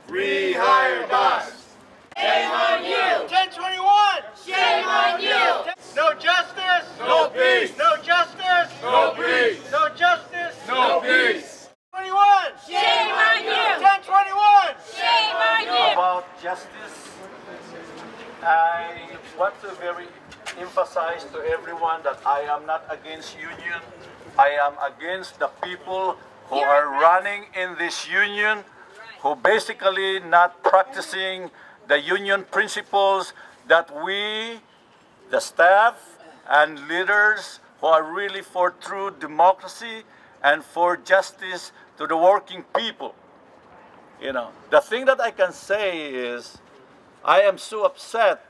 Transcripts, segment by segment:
Rehire Daz. Shame on you! 1021! Shame on you! No justice! No peace. No justice! No peace. No justice! No peace. 21! Shame on you! 1021! Shame on you! About justice, I want to very emphasize to everyone that I am not against union. I am against the people who are running in this union, who basically not practicing the union principles that we, the staff and leaders who are really for true democracy and for justice to the working people. You know, the thing that I can say is I am so upset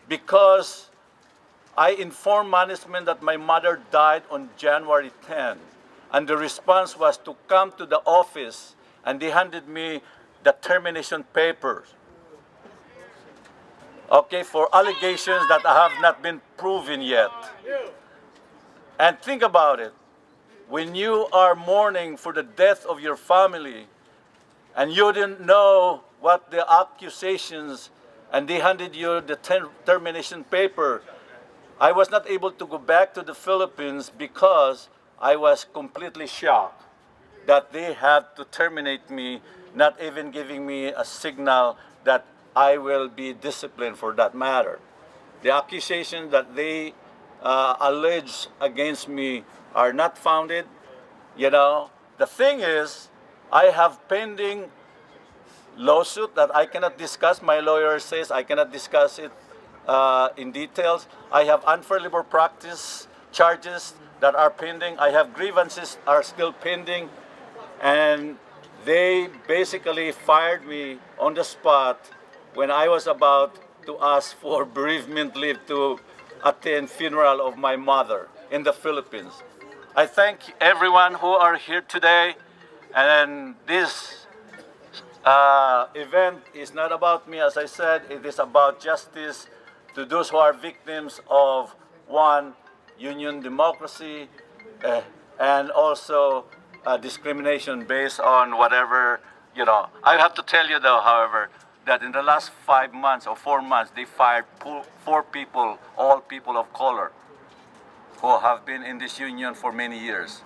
because I informed management that my mother died on January 10, and the response was to come to the office, and they handed me the termination papers, okay, for allegations that have not been proven yet. And think about it. When you are mourning for the death of your family, and you didn't know what the accusations, and they handed you the termination paper, I was not able to go back to the Philippines because I was completely shocked that they had to terminate me, not even giving me a signal that I will be disciplined for that matter. The accusations that they allege against me are not founded. You know, the thing is, I have pending lawsuit that I cannot discuss. My lawyer says I cannot discuss it in details. I have unfair labor practice charges that are pending. I have grievances are still pending. And they basically fired me on the spot when I was about to ask for bereavement leave to attend funeral of my mother in the Philippines. I thank everyone who are here today. And this event is not about me, as I said. It is about justice to those who are victims of one, union democracy, and also discrimination based on whatever, you know. I have to tell you though, however, that in the last 5 months or 4 months, they fired 4 people, all people of color, who have been in this union for many years.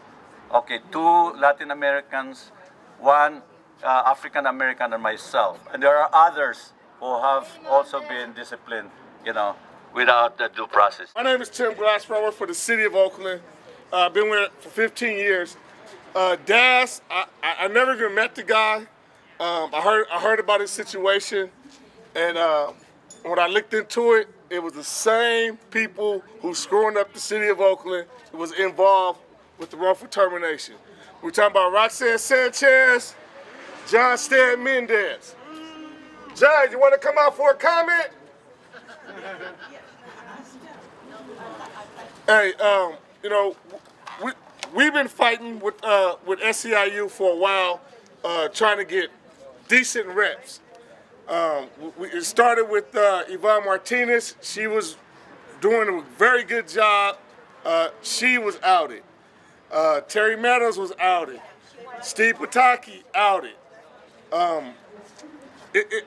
Okay, 2 Latin Americans, 1 African American, and myself. And there are others who have also been disciplined, you know, without the due process. My name is Tim Glassbrower for the city of Oakland. I've been with it for 15 years. Daz, I never even met the guy. I heard about his situation, and when I looked into it, it was the same people who screwing up the city of Oakland who was involved with the wrongful termination. We're talking about Roxanne Sanchez, John Stead Mendez. Judge, you want to come out for a comment? Hey, you know, we've been fighting with SEiU for a while, trying to get decent reps. It started with Yvonne Martinez. She was doing a very good job. She was outed. Terry Meadows was outed. Steve Pataki outed.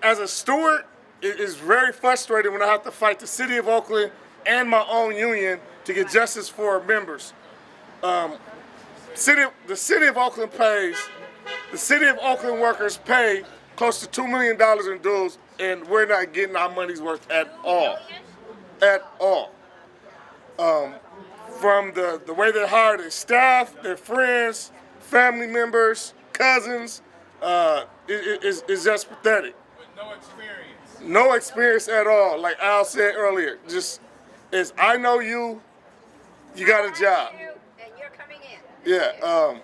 As a steward, it is very frustrating when I have to fight the city of Oakland and my own union to get justice for our members. The city of Oakland workers pay close to $2 million in dues, and we're not getting our money's worth at all. At all. From the way they hire their staff, their friends, family members, cousins, it's just pathetic. With no experience. No experience at all. Like Al said earlier, just is I know you, you got a job. And you're coming in. Yeah.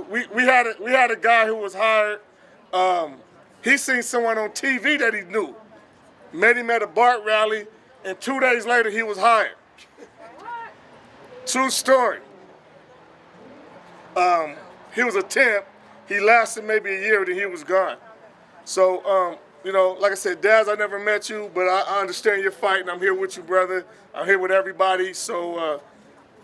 We had a guy who was hired. He seen someone on TV that he knew. Met him at a BART rally, and 2 days later he was hired. True story. He was a temp. He lasted maybe a year, then he was gone. So, you know, like I said, Daz, I never met you, but I understand your fight, and I'm here with you, brother. I'm here with everybody. So,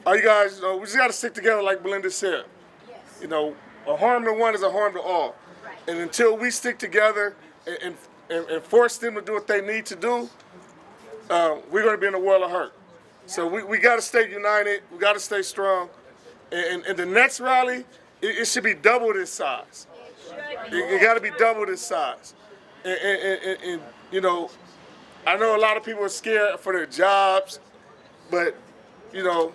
all you guys, you know, we just got to stick together like Belinda said. Yes. You know, a harm to one is a harm to all. Right. And until we stick together and force them to do what they need to do, we're going to be in a world of hurt. So we got to stay united. We got to stay strong. And the next rally, it should be double this size. It got to be double this size. And you know, I know a lot of people are scared for their jobs, but you know,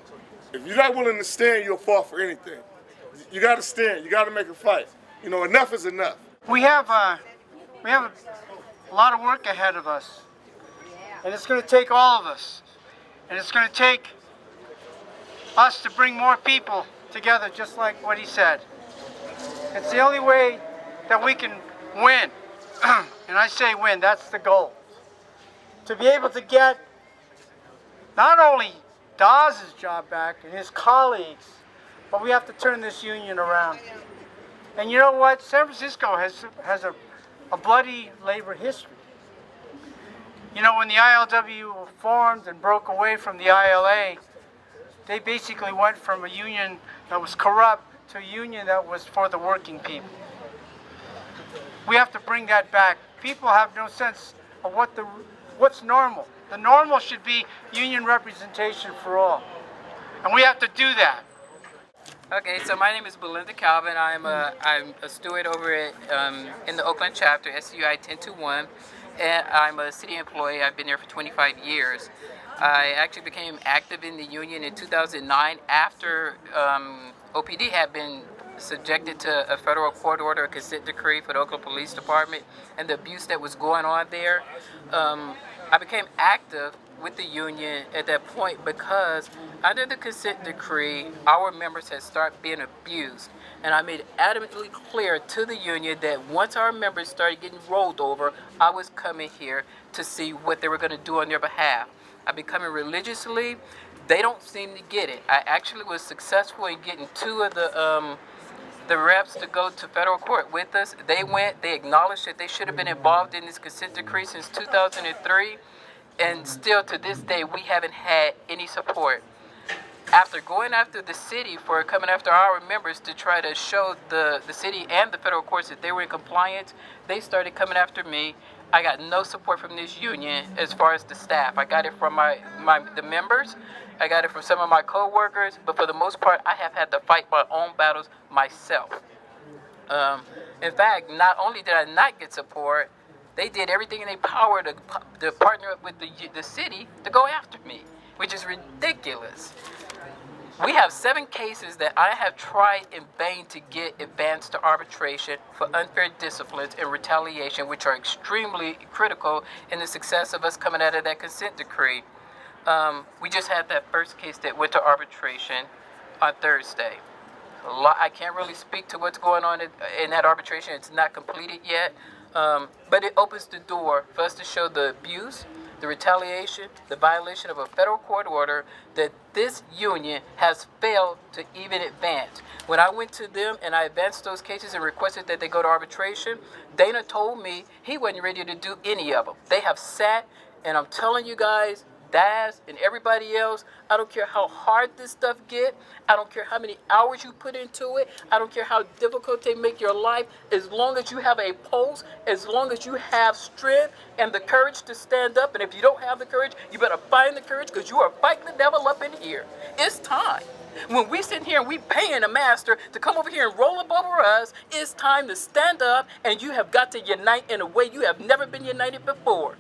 if you're not willing to stand, you'll fall for anything. You got to stand. You got to make a fight. You know, enough is enough. We have a lot of work ahead of us, and it's going to take all of us, and it's going to take us to bring more people together, just like what he said. It's the only way that we can win, and I say win, that's the goal. To be able to get not only Daz's job back and his colleagues, but we have to turn this union around. And you know what? San Francisco has a bloody labor history. You know, when the ILWU formed and broke away from the ILA, they basically went from a union that was corrupt to a union that was for the working people. We have to bring that back. People have no sense of what's normal. The normal should be union representation for all. And we have to do that. Okay, so my name is Belinda Calvin. I'm a steward over at in the Oakland chapter, SEiU 1021, and I'm a city employee. I've been there for 25 years. I actually became active in the union in 2009 after OPD had been subjected to a federal court order, a consent decree for the Oakland Police Department, and the abuse that was going on there. I became active with the union at that point because under the consent decree, our members had started being abused. And I made it adamantly clear to the union that once our members started getting rolled over, I was coming here to see what they were going to do on their behalf. I've been coming religiously. They don't seem to get it. I actually was successful in getting two of the reps to go to federal court with us. They went, they acknowledged that they should have been involved in this consent decree since 2003, and still to this day we haven't had any support. After going after the city for coming after our members to try to show the city and the federal courts that they were in compliance, they started coming after me. I got no support from this union as far as the staff. I got it from the members. I got it from some of my co-workers, but for the most part, I have had to fight my own battles myself. In fact, not only did I not get support, they did everything in their power to partner up with the city to go after me, which is ridiculous. We have 7 cases that I have tried in vain to get advanced to arbitration for unfair disciplines and retaliation, which are extremely critical in the success of us coming out of that consent decree. We just had that first case that went to arbitration on Thursday. I can't really speak to what's going on in that arbitration. It's not completed yet, but it opens the door for us to show the abuse, the retaliation, the violation of a federal court order that this union has failed to even advance. When I went to them and I advanced those cases and requested that they go to arbitration, Dana told me he wasn't ready to do any of them. They have sat, and I'm telling you guys, Daz and everybody else, I don't care how hard this stuff get, I don't care how many hours you put into it, I don't care how difficult they make your life, as long as you have a pulse, as long as you have strength and the courage to stand up, and if you don't have the courage, you better find the courage because you are fighting the devil up in here. It's time. When we sit here and we paying a master to come over here and roll up over us, it's time to stand up, and you have got to unite in a way you have never been united before.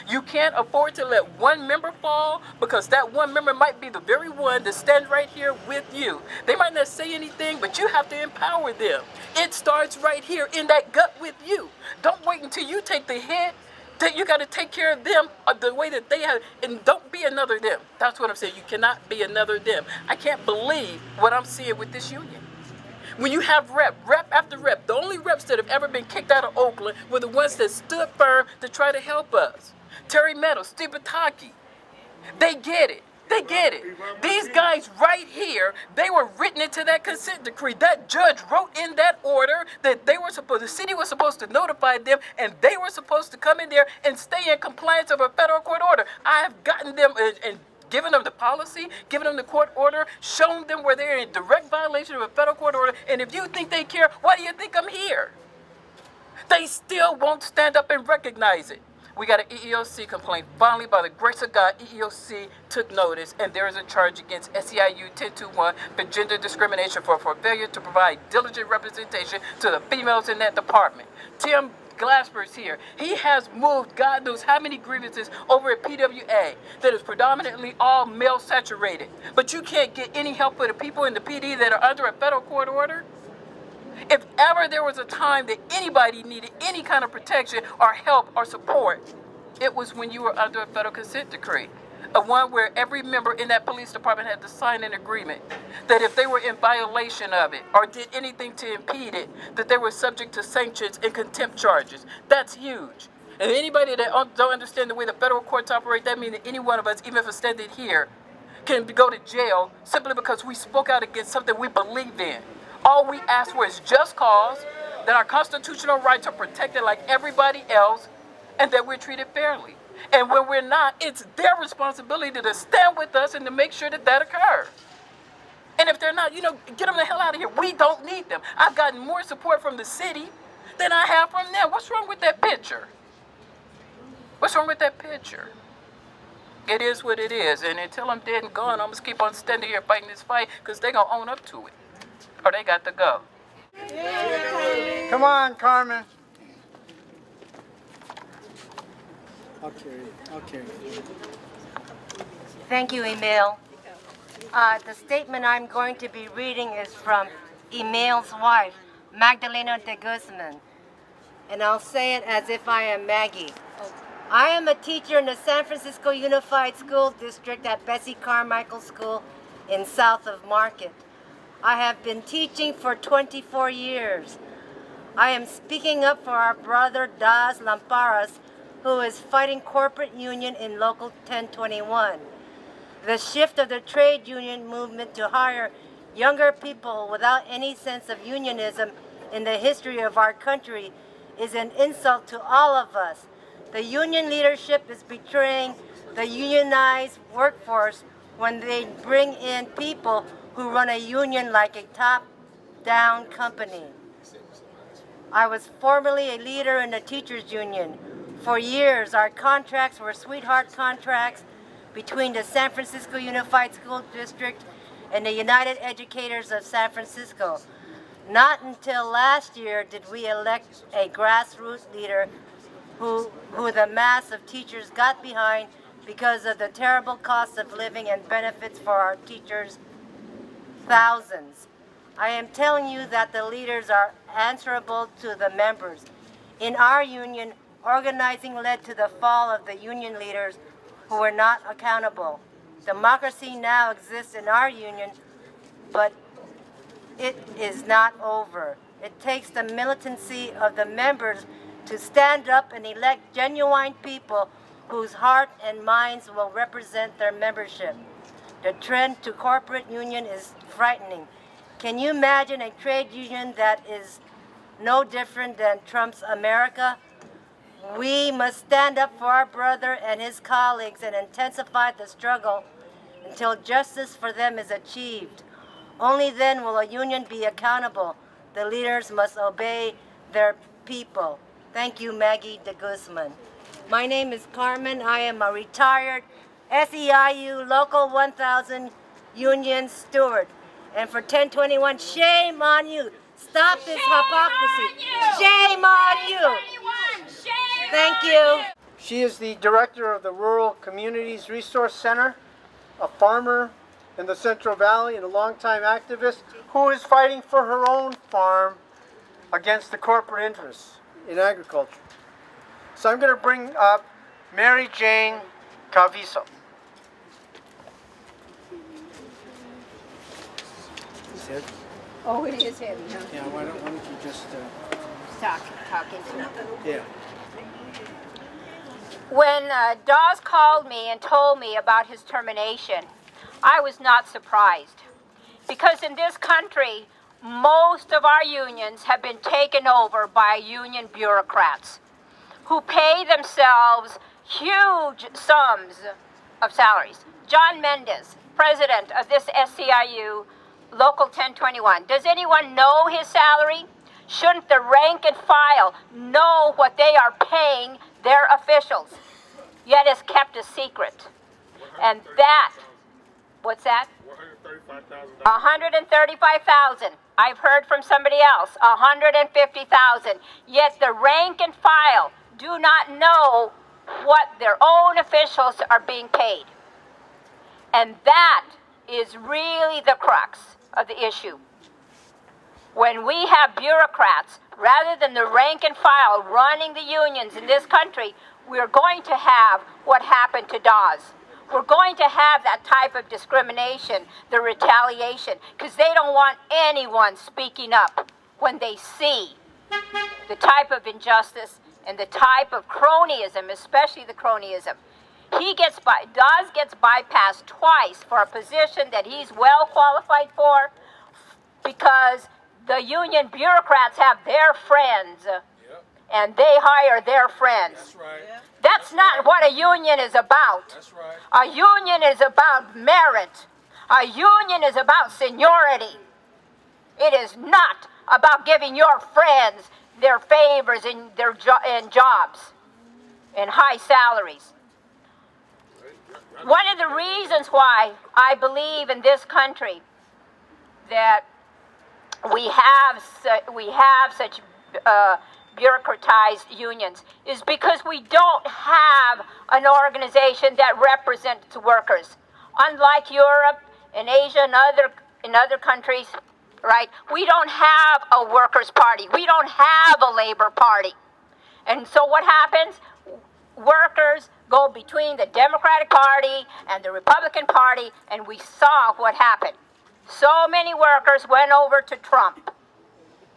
You can't afford to let one member fall because that one member might be the very one that stands right here with you. They might not say anything, but you have to empower them. It starts right here in that gut with you. Don't wait until you take the hit. You got to take care of them the way that they have, and don't be another them. That's what I'm saying. You cannot be another them. I can't believe what I'm seeing with this union. When you have rep after rep, the only reps that have ever been kicked out of Oakland were the ones that stood firm to try to help us. Terry Meadows, Steve Bataki, they get it. They get it. These guys right here, they were written into that consent decree. That judge wrote in that order that the city was supposed to notify them, and they were supposed to come in there and stay in compliance of a federal court order. I have gotten them and given them the policy, given them the court order, shown them where they're in direct violation of a federal court order, and if you think they care, why do you think I'm here? They still won't stand up and recognize it. We got an EEOC complaint. Finally, by the grace of God, EEOC took notice, and there is a charge against SEiU 1021 for gender discrimination for failure to provide diligent representation to the females in that department. Tim Glasper's here. He has moved God knows how many grievances over at PWA that is predominantly all male saturated. But you can't get any help for the people in the PD that are under a federal court order? If ever there was a time that anybody needed any kind of protection or help or support, it was when you were under a federal consent decree. A one where every member in that police department had to sign an agreement that if they were in violation of it or did anything to impede it, that they were subject to sanctions and contempt charges. That's huge. And anybody that don't understand the way the federal courts operate, that means that any one of us, even if it's standing here, can go to jail simply because we spoke out against something we believe in. All we ask for is just cause, that our constitutional rights are protected like everybody else, and that we're treated fairly. And when we're not, it's their responsibility to stand with us and to make sure that that occurs. And if they're not, get them the hell out of here. We don't need them. I've gotten more support from the city than I have from them. What's wrong with that picture? What's wrong with that picture? It is what it is. And until I'm dead and gone, I'm going to keep on standing here fighting this fight because they're going to own up to it. Or they got to go. Come on, Carmen. Okay. Thank you, Emil. The statement I'm going to be reading is from Emil's wife, Magdalena de Guzman. And I'll say it as if I am Maggie. I am a teacher in the San Francisco Unified School District at Bessie Carmichael School in south of Market. I have been teaching for 24 years. I am speaking up for our brother Daz Lamparas, who is fighting corporate union in Local 1021. The shift of the trade union movement to hire younger people without any sense of unionism in the history of our country is an insult to all of us. The union leadership is betraying the unionized workforce when they bring in people who run a union like a top-down company. I was formerly a leader in the teachers union. For years, our contracts were sweetheart contracts between the San Francisco Unified School District and the United Educators of San Francisco. Not until last year did we elect a grassroots leader who the mass of teachers got behind because of the terrible cost of living and benefits for our teachers, thousands. I am telling you that the leaders are answerable to the members. In our union, organizing led to the fall of the union leaders who were not accountable. Democracy now exists in our union, but it is not over. It takes the militancy of the members to stand up and elect genuine people whose heart and minds will represent their membership. The trend to corporate union is frightening. Can you imagine a trade union that is no different than Trump's America? We must stand up for our brother and his colleagues and intensify the struggle until justice for them is achieved. Only then will a union be accountable. The leaders must obey their people. Thank you, Maggie de Guzman. My name is Carmen. I am a retired SEiU Local 1000 Union Steward. And for 1021, shame on you. Stop this hypocrisy. Shame on you. Thank you. She is the director of the Rural Communities Resource Center, a farmer in the Central Valley and a longtime activist who is fighting for her own farm against the corporate interests in agriculture. So I'm going to bring up Mary Jane Calviso. Is it? Oh, it is heavy, huh? Yeah, why don't you just... Talking to me. Yeah. When Daz called me and told me about his termination, I was not surprised. Because in this country, most of our unions have been taken over by union bureaucrats who pay themselves huge sums of salaries. John Mendez, president of this SEiU Local 1021. Does anyone know his salary? Shouldn't the rank and file know what they are paying their officials? Yet it's kept a secret. And that, what's that? $135,000. I've heard from somebody else, $150,000. Yet the rank and file do not know what their own officials are being paid. And that is really the crux of the issue. When we have bureaucrats, rather than the rank and file running the unions in this country, we're going to have what happened to Daz. We're going to have that type of discrimination, the retaliation, because they don't want anyone speaking up when they see the type of injustice and the type of cronyism, especially the cronyism. Daz gets bypassed twice for a position that he's well qualified for because the union bureaucrats have their friends and they hire their friends. That's right. That's not what a union is about. That's right. A union is about merit. A union is about seniority. It is not about giving your friends their favors and their jobs and high salaries. One of the reasons why I believe in this country that we have such bureaucratized unions is because we don't have an organization that represents workers. Unlike Europe and Asia and other countries, right? We don't have a workers' party. We don't have a labor party. And so what happens? Workers go between the Democratic Party and the Republican Party, and we saw what happened. So many workers went over to Trump,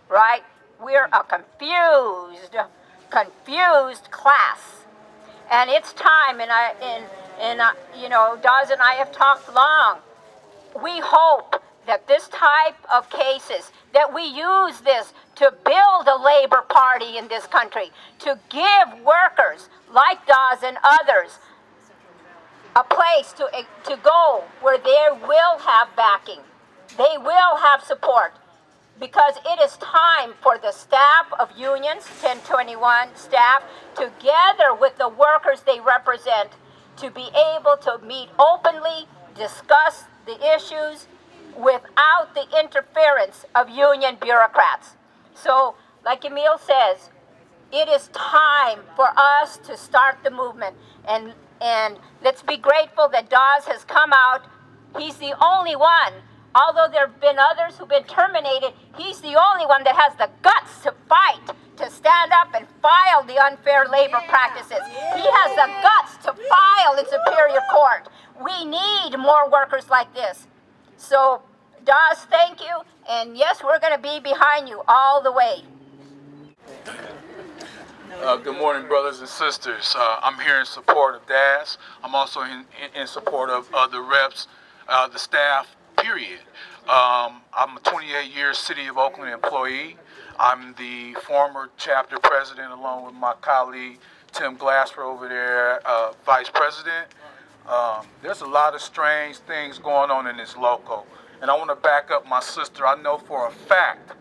right? We're a confused class. And it's time, and Daz and I have talked long. We hope that this type of cases, that we use this to build a labor party in this country, to give workers like Daz and others a place to go where they will have backing. They will have support. Because it is time for the staff of unions, 1021 staff, together with the workers they represent, to be able to meet openly, discuss the issues without the interference of union bureaucrats. So, like Emil says, it is time for us to start the movement. And let's be grateful that Daz has come out. He's the only one. Although there have been others who've been terminated, he's the only one that has the guts to fight, to stand up and file the unfair labor practices. He has the guts to file in Superior Court. We need more workers like this. So, Daz, thank you. And yes, we're going to be behind you all the way. Good morning, brothers and sisters. I'm here in support of Daz. I'm also in support of the reps, the staff, period. I'm a 28-year City of Oakland employee. I'm the former chapter president, along with my colleague Tim Glasper over there, vice president. There's a lot of strange things going on in this local. And I want to back up my sister. I know for a fact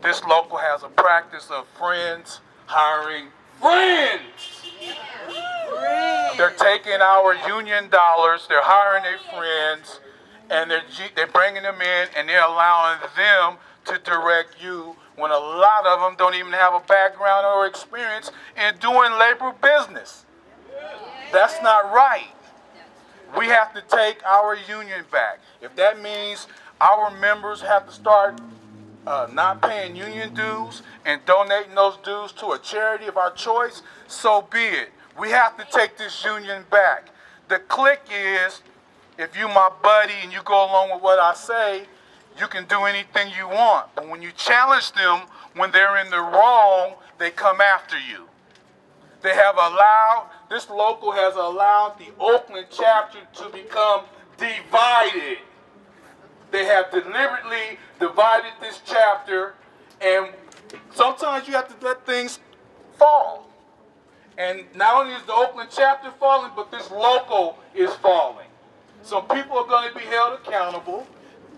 this local has a practice of friends hiring friends. They're taking our union dollars, they're hiring their friends, and they're bringing them in, and they're allowing them to direct you when a lot of them don't even have a background or experience in doing labor business. That's not right. We have to take our union back. If that means our members have to start not paying union dues and donating those dues to a charity of our choice, so be it. We have to take this union back. The click is, if you my buddy and you go along with what I say, you can do anything you want. But when you challenge them when they're in the wrong, they come after you. They have allowed, this local has allowed the Oakland chapter to become divided. They have deliberately divided this chapter, and sometimes you have to let things fall. And not only is the Oakland chapter falling, but this local is falling. Some people are going to be held accountable.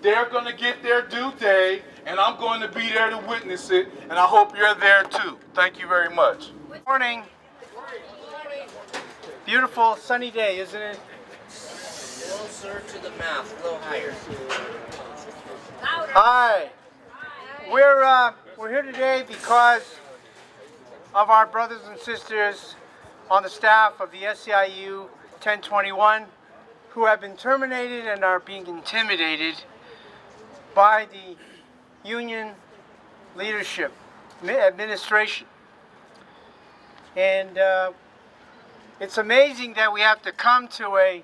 They're going to get their due day, and I'm going to be there to witness it, and I hope you're there too. Thank you very much. Morning. Beautiful sunny day, isn't it? Closer to the mouth, a little higher. Hi. We're here today because of our brothers and sisters on the staff of the SEiU 1021 who have been terminated and are being intimidated by the union leadership, administration. And it's amazing that we have to come to a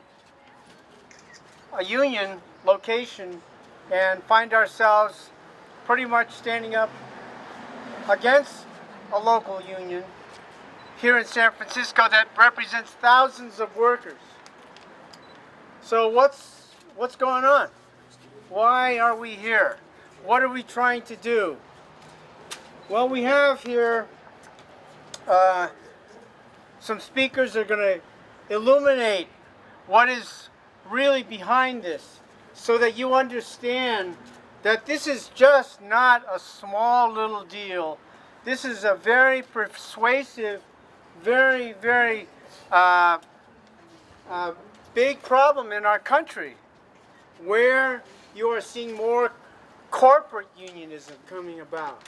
union location and find ourselves pretty much standing up against a local union here in San Francisco that represents thousands of workers. So what's going on? Why are we here? What are we trying to do? Well, we have here some speakers that are going to illuminate what is really behind this so that you understand that this is just not a small little deal. This is a very persuasive, very, very big problem in our country where you are seeing more corporate unionism coming about.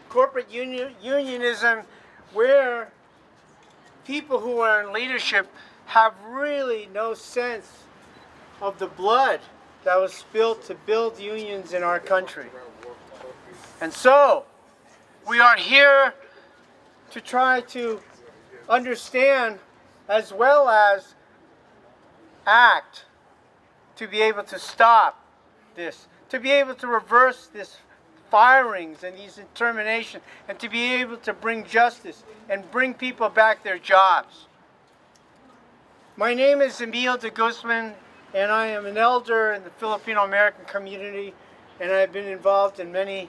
Corporate unionism where people who are in leadership have really no sense of the blood that was spilled to build unions in our country. And so, we are here to try to understand as well as act to be able to stop this, to be able to reverse this firings and these terminations, and to be able to bring justice and bring people back their jobs. My name is Emil de Guzman, and I am an elder in the Filipino American community, and I've been involved in many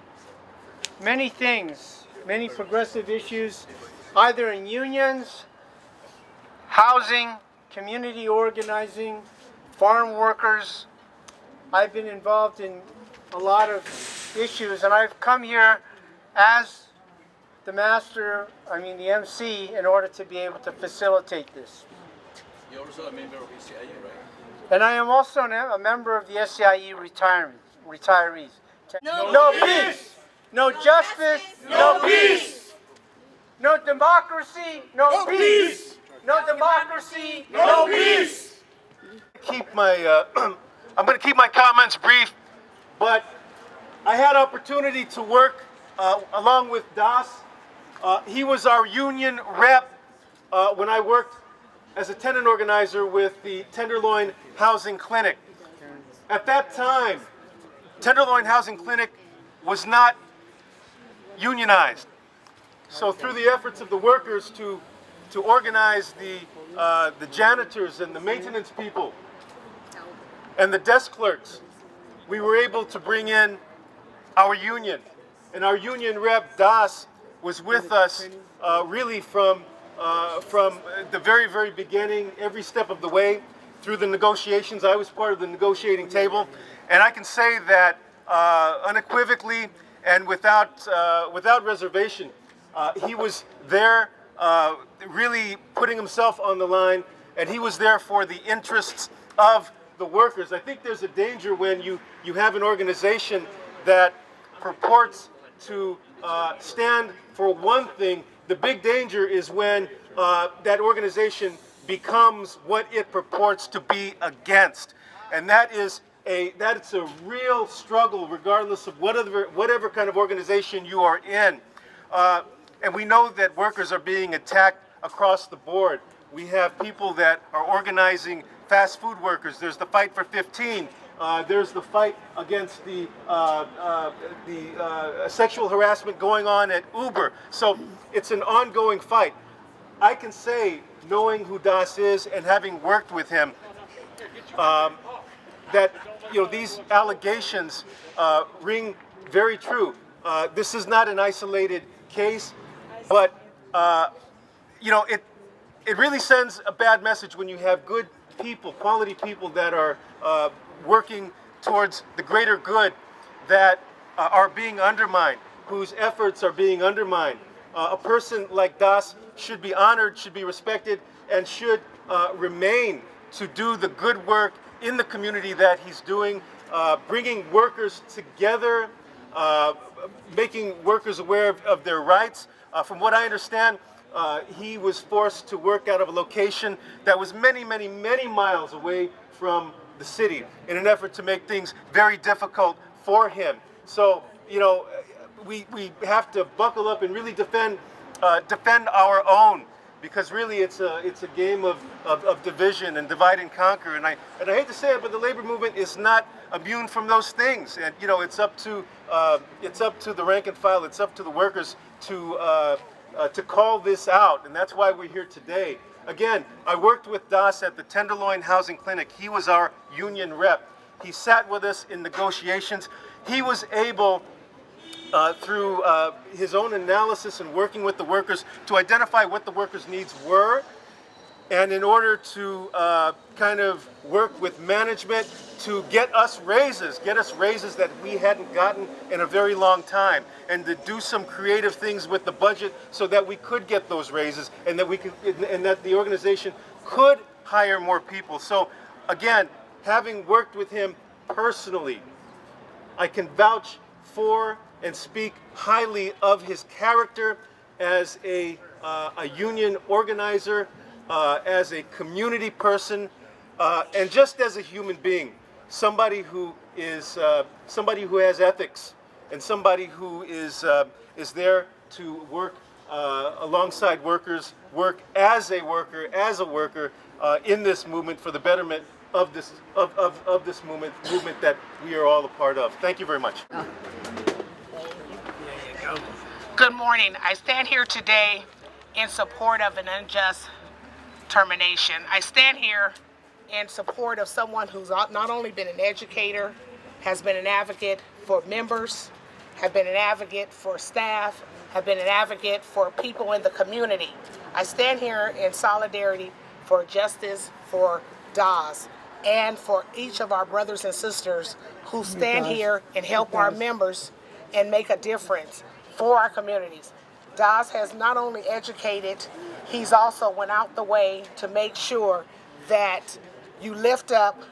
things, many progressive issues, either in unions, housing, community organizing, farm workers. I've been involved in a lot of issues, and I've come here as the the MC, in order to be able to facilitate this. You're also a member of SEiU, right? And I am also a member of the SEiU retirees. No peace, no justice, no peace. No democracy, no peace. No democracy, no peace. I'm going to keep my comments brief, but I had opportunity to work along with Daz. He was our union rep when I worked as a tenant organizer with the Tenderloin Housing Clinic. At that time, Tenderloin Housing Clinic was not unionized. So through the efforts of the workers to organize the janitors and the maintenance people and the desk clerks, we were able to bring in our union. And our union rep, Daz, was with us really from the very, very beginning, every step of the way through the negotiations. I was part of the negotiating table. And I can say that unequivocally and without reservation, he was there really putting himself on the line, and he was there for the interests of the workers. I think there's a danger when you have an organization that purports to stand for one thing. The big danger is when that organization becomes what it purports to be against, and that's a real struggle, regardless of whatever kind of organization you are in. And we know that workers are being attacked across the board. We have people that are organizing fast food workers. There's the Fight for 15. There's the fight against the sexual harassment going on at Uber. So it's an ongoing fight. I can say, knowing who Daz is and having worked with him, that these allegations ring very true. This is not an isolated case, but it really sends a bad message when you have good people, quality people that are working towards the greater good, that are being undermined, whose efforts are being undermined. A person like Daz should be honored, should be respected, and should remain to do the good work in the community that he's doing, bringing workers together, making workers aware of their rights. From what I understand, he was forced to work out of a location that was many, many, many miles away from the city in an effort to make things very difficult for him. So, you know, we have to buckle up and really defend our own, because really it's a game of division and divide and conquer. And I hate to say it, but the labor movement is not immune from those things. And you know, it's up to the rank and file, it's up to the workers to call this out, and that's why we're here today. Again, I worked with Daz at the Tenderloin Housing Clinic. He was our union rep. He sat with us in negotiations. He was able, through his own analysis and working with the workers, to identify what the workers' needs were, and in order to kind of work with management to get us raises that we hadn't gotten in a very long time, and to do some creative things with the budget so that we could get those raises, and that we could, and that the organization could hire more people. So again, having worked with him personally, I can vouch for and speak highly of his character as a union organizer, as a community person, and just as a human being, somebody who is somebody who has ethics, and somebody who is there to work alongside workers, work as a worker in this movement for the betterment of this movement that we are all a part of. Thank you very much. Good morning. I stand here today in support of an unjust termination. I stand here in support of someone who's not only been an educator, has been an advocate for members, have been an advocate for staff, have been an advocate for people in the community. I stand here in solidarity for justice for Daz and for each of our brothers and sisters who stand here and help our members and make a difference for our communities. Daz has not only educated, he's also went out the way to make sure that you lift up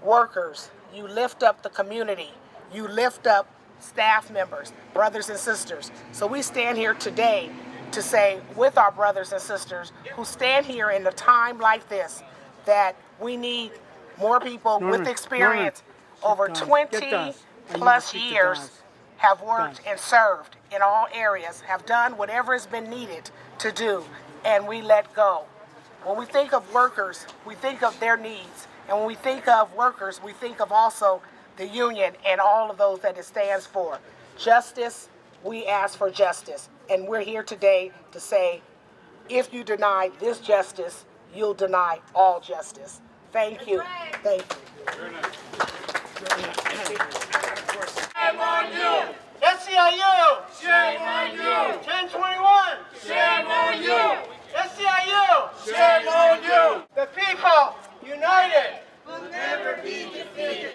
workers, you lift up the community, you lift up staff members, brothers and sisters. So we stand here today to say with our brothers and sisters who stand here in a time like this that we need more people with experience. Over 20 plus years have worked and served in all areas, have done whatever has been needed to do, and we let go. When we think of workers, we think of their needs. And when we think of workers, we think of also the union and all of those that it stands for. Justice, we ask for justice. And we're here today to say, if you deny this justice, you'll deny all justice. Thank you. Thank you. Shame on you! SEiU! Shame on you! 1021! Shame on you! SEiU! Shame on you! The people united will never be defeated.